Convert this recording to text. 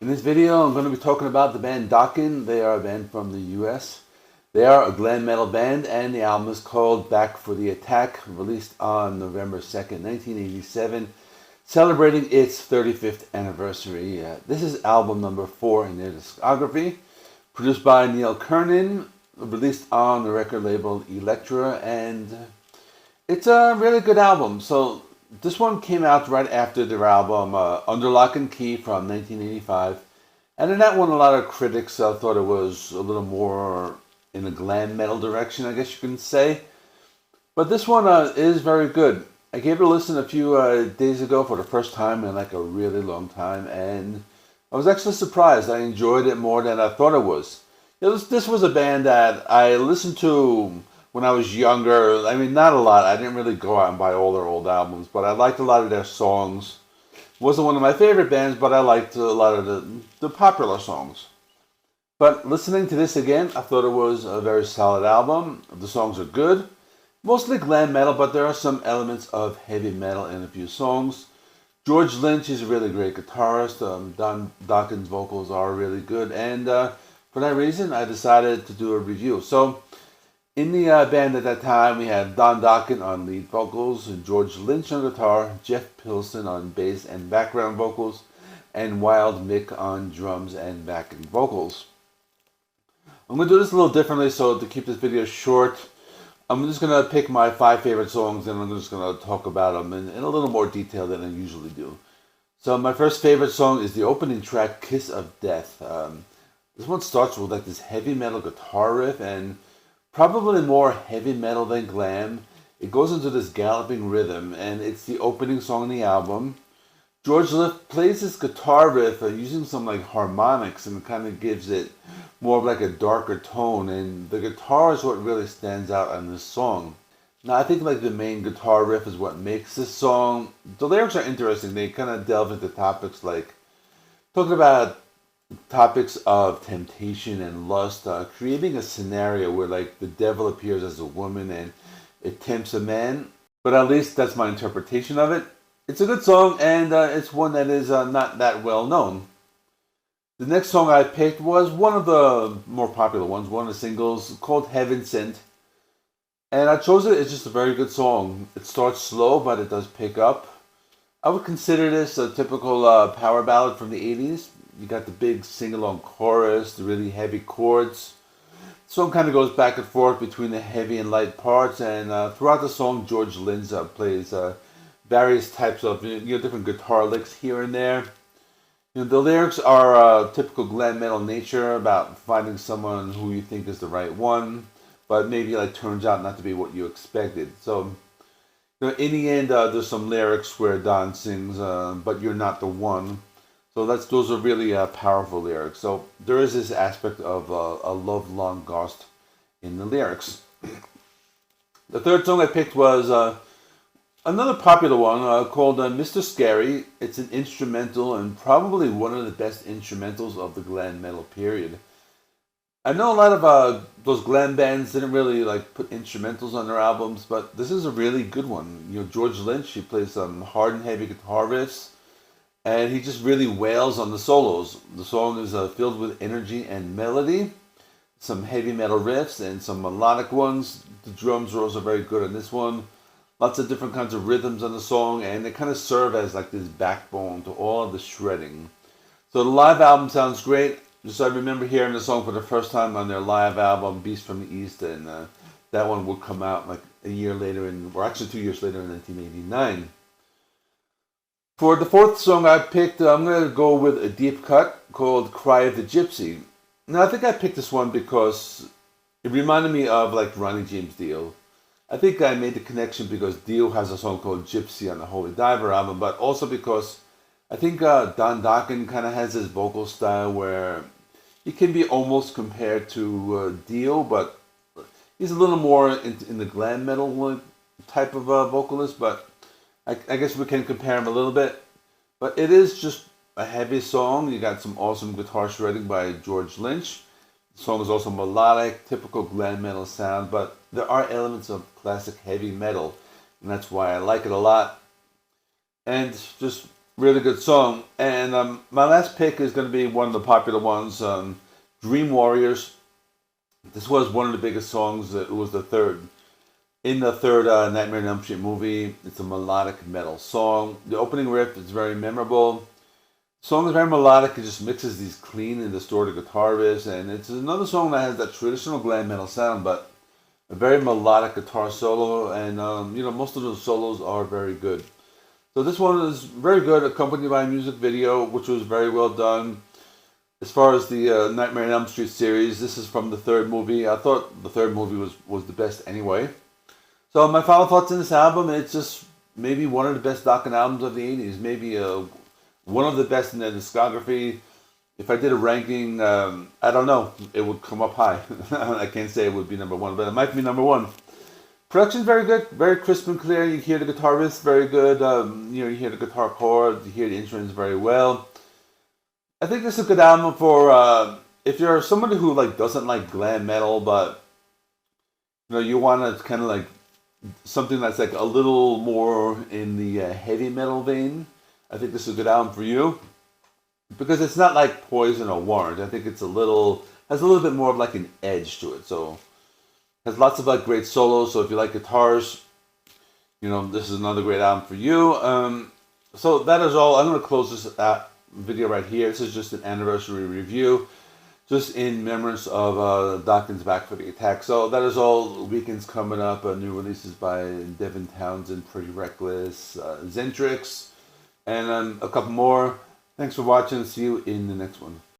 In this video, I'm going to be talking about the band Dokken. They are a band from the US. They are a glam metal band, and the album is called Back for the Attack, released on November 2nd, 1987, celebrating its 35th anniversary. This is album number 4 in their discography, produced by Neil Kernan, released on the record label Elektra, and it's a really good album. So this one came out right after their album Under Lock and Key from 1985. And in that one, a lot of critics thought it was a little more in the glam metal direction, I guess you can say. But this one is very good. I gave it a listen a few days ago for the first time in like a really long time. And I was actually surprised. I enjoyed it more than I thought it was. This was a band that I listened to when I was younger. I mean, not a lot. I didn't really go out and buy all their old albums, but I liked a lot of their songs. It wasn't one of my favorite bands, but I liked a lot of the popular songs. But listening to this again, I thought it was a very solid album. The songs are good. Mostly glam metal, but there are some elements of heavy metal in a few songs. George Lynch is a really great guitarist. Don Dokken's vocals are really good. And for that reason, I decided to do a review. So, in the band at that time, we had Don Dokken on lead vocals, George Lynch on guitar, Jeff Pilson on bass and background vocals, and Wild Mick on drums and backing vocals. I'm going to do this a little differently, so to keep this video short, I'm just going to pick my 5 favorite songs, and I'm just going to talk about them in a little more detail than I usually do. So my first favorite song is the opening track, Kiss of Death. This one starts with like this heavy metal guitar riff, and probably more heavy metal than glam. It goes into this galloping rhythm, and it's the opening song on the album. George Lift plays this guitar riff using some like harmonics, and kind of gives it more of like a darker tone, and the guitar is what really stands out on this song. Now I think like the main guitar riff is what makes this song. The lyrics are interesting. They kind of delve into topics like talking about topics of temptation and lust, creating a scenario where like the devil appears as a woman and it tempts a man. But at least that's my interpretation of it. It's a good song, and it's one that is not that well known. The next song I picked was one of the more popular ones, one of the singles called Heaven Sent. And I chose it. It's just a very good song. It starts slow, but it does pick up. I would consider this a typical power ballad from the 80s. You got the big sing-along chorus, the really heavy chords. The song kind of goes back and forth between the heavy and light parts, and throughout the song, George Lynch plays various types of different guitar licks here and there. The lyrics are typical glam metal nature about finding someone who you think is the right one, but maybe like turns out not to be what you expected. So, in the end, there's some lyrics where Don sings, "But you're not the one." So those are really powerful lyrics. So there is this aspect of a love long lost in the lyrics. The third song I picked was another popular one called Mr. Scary. It's an instrumental and probably one of the best instrumentals of the glam metal period. I know a lot of those glam bands didn't really like put instrumentals on their albums, but this is a really good one. George Lynch, he plays some hard and heavy guitar riffs, and he just really wails on the solos. The song is filled with energy and melody, some heavy metal riffs and some melodic ones. The drums are also very good on this one. Lots of different kinds of rhythms on the song, and they kind of serve as like this backbone to all of the shredding. So the live album sounds great. Just I remember hearing the song for the first time on their live album, Beast from the East, and that one would come out like a year later, or actually 2 years later in 1989. For the fourth song I picked, I'm going to go with a deep cut called Cry of the Gypsy. Now, I think I picked this one because it reminded me of like Ronnie James Dio. I think I made the connection because Dio has a song called Gypsy on the Holy Diver album, but also because I think Don Dokken kind of has this vocal style where he can be almost compared to Dio, but he's a little more in the glam metal type of vocalist, but I guess we can compare him a little bit. But it is just a heavy song. You got some awesome guitar shredding by George Lynch. The song is also melodic, typical glam metal sound, but there are elements of classic heavy metal, and that's why I like it a lot. And just Really good song. And my last pick is going to be one of the popular ones, Dream Warriors. This was one of the biggest songs. It was the third. In the third Nightmare on Elm Street movie, it's a melodic metal song. The opening riff is very memorable. The song is very melodic. It just mixes these clean and distorted guitar riffs. And it's another song that has that traditional glam metal sound, but a very melodic guitar solo. And, most of those solos are very good. So this one is very good, accompanied by a music video, which was very well done. As far as the Nightmare on Elm Street series, this is from the third movie. I thought the third movie was the best anyway. So my final thoughts on this album, it's just maybe one of the best Dokken albums of the 80s. Maybe one of the best in their discography. If I did a ranking, I don't know, it would come up high. I can't say it would be number one, but it might be number one. Production's very good, very crisp and clear. You hear the guitar riffs very good. You hear the guitar chords, you hear the instruments very well. I think this is a good album for if you're somebody who doesn't like glam metal, but you want to kind of like something that's like a little more in the heavy metal vein. I think this is a good album for you because it's not like Poison or Warrant. I think it's has a little bit more of like an edge to it. So has lots of great solos. So if you like guitars, this is another great album for you. So that is all. I'm going to close this video right here. This is just an anniversary review, just in remembrance of Dokken's Back for the Attack. So that is all. Weekends coming up. New releases by Devin Townsend, Pretty Reckless, Zentrix, and a couple more. Thanks for watching. See you in the next one.